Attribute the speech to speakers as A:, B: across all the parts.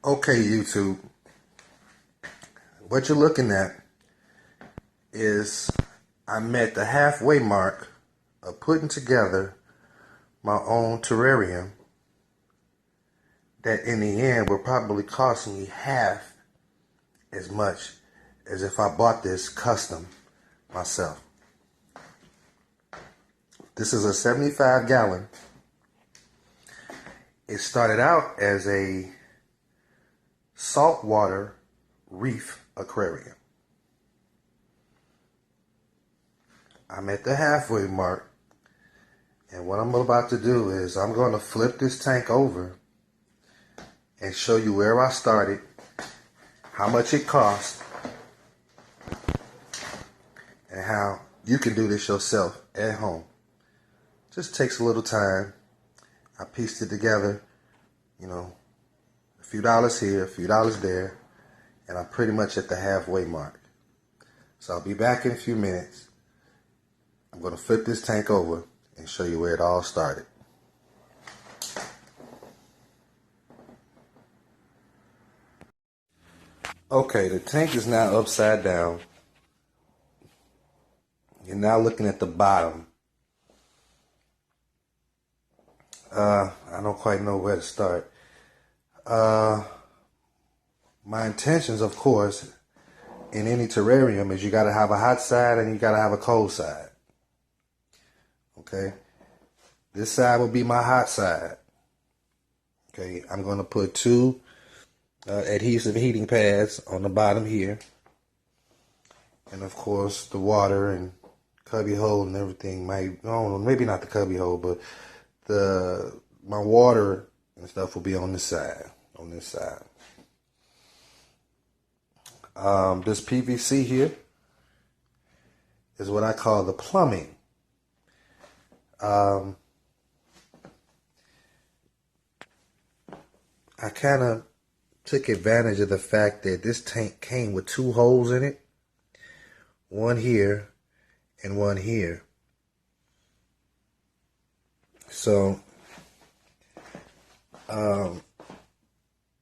A: Okay, YouTube, what you're looking at is I'm at the halfway mark of putting together my own terrarium that in the end will probably cost me half as much as if I bought this custom myself. This is a 75 gallon. It started out as a saltwater reef aquarium. I'm at the halfway mark, and what I'm about to do is I'm going to flip this tank over and show you where I started, how much it cost, and how you can do this yourself at home. Just takes a little time. I pieced it together, a few dollars here, a few dollars there, and I'm pretty much at the halfway mark. So I'll be back in a few minutes. I'm going to flip this tank over and show you where it all started. Okay, the tank is now upside down. You're now looking at the bottom. I don't quite know where to start. My intentions, of course, in any terrarium is you got to have a hot side and you got to have a cold side. Okay, this side will be my hot side. Okay, I'm going to put two adhesive heating pads on the bottom here, and of course the water and cubby hole and everything might, no, maybe not the cubby hole, but my water and stuff will be on this side. This PVC here is what I call the plumbing. I kind of took advantage of the fact that this tank came with two holes in it, one here and one here. So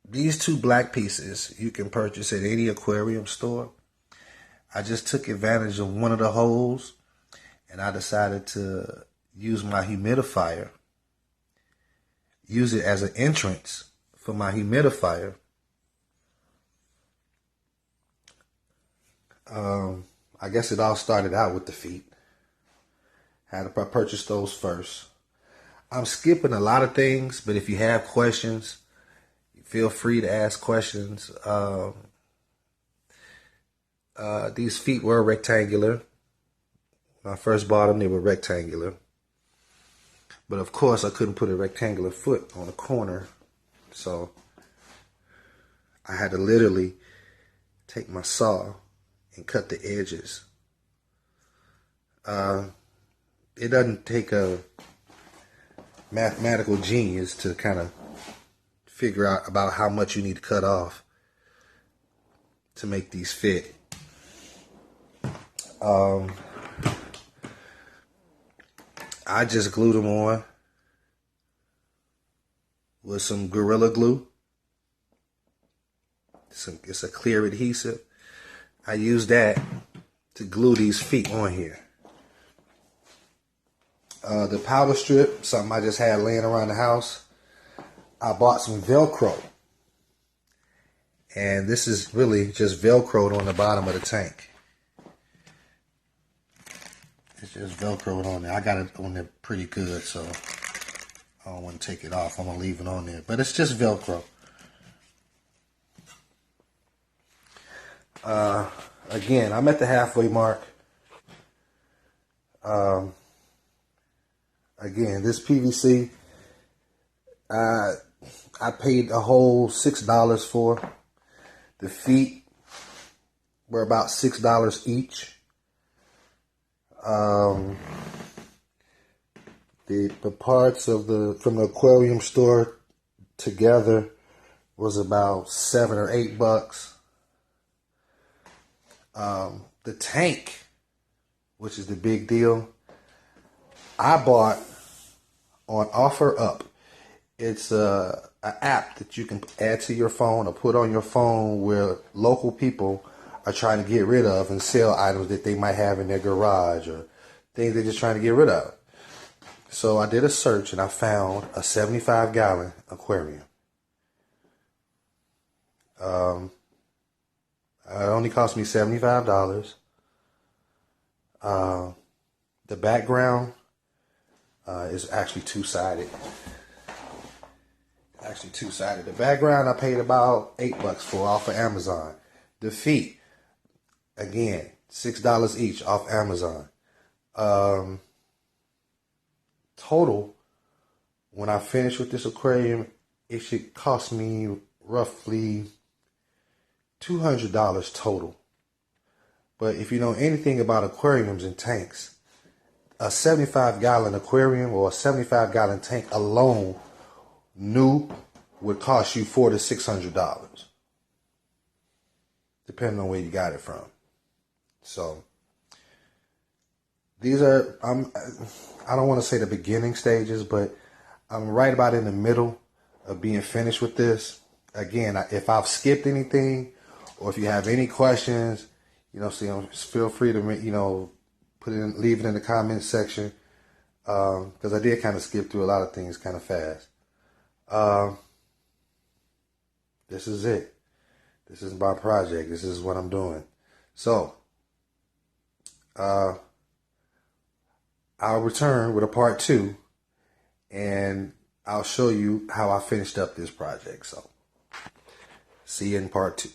A: these two black pieces you can purchase at any aquarium store. I just took advantage of one of the holes, and I decided to use my humidifier, use it as an entrance for my humidifier. I guess it all started out with the feet. Had to purchase those first. I'm skipping a lot of things, but if you have questions, feel free to ask questions. These feet were rectangular. When I first bought them, they were rectangular. But of course, I couldn't put a rectangular foot on a corner. So I had to literally take my saw and cut the edges. It doesn't take a mathematical genius to kind of figure out about how much you need to cut off to make these fit. I just glued them on with some Gorilla Glue. It's a clear adhesive. I use that to glue these feet on here. The power strip, something I just had laying around the house. I bought some Velcro. And this is really just Velcroed on the bottom of the tank. It's just Velcroed on there. I got it on there pretty good, so I don't want to take it off. I'm going to leave it on there. But it's just Velcro. Again, I'm at the halfway mark. Again, this PVC, I paid a whole $6 for. The feet were about $6 each. The parts of from the aquarium store together was about $7 or $8. The tank, which is the big deal, I bought on OfferUp. It's an app that you can add to your phone or put on your phone where local people are trying to get rid of and sell items that they might have in their garage or things they're just trying to get rid of. So I did a search and I found a 75-gallon aquarium. It only cost me $75. The background is actually two-sided. The background I paid about $8 for off of Amazon. The feet, again, $6 each off Amazon. Total, when I finish with this aquarium, it should cost me roughly $200 total. But if you know anything about aquariums and tanks, a 75-gallon aquarium or a 75-gallon tank alone, new, would cost you $400 to $600, depending on where you got it from. So these are, I don't want to say the beginning stages, but I'm right about in the middle of being finished with this. Again, if I've skipped anything or if you have any questions, feel free to, leave it in the comments section. Because I did kind of skip through a lot of things kind of fast. This is it. This is my project. This is what I'm doing. So, I'll return with a part 2 and I'll show you how I finished up this project. So, see you in part 2.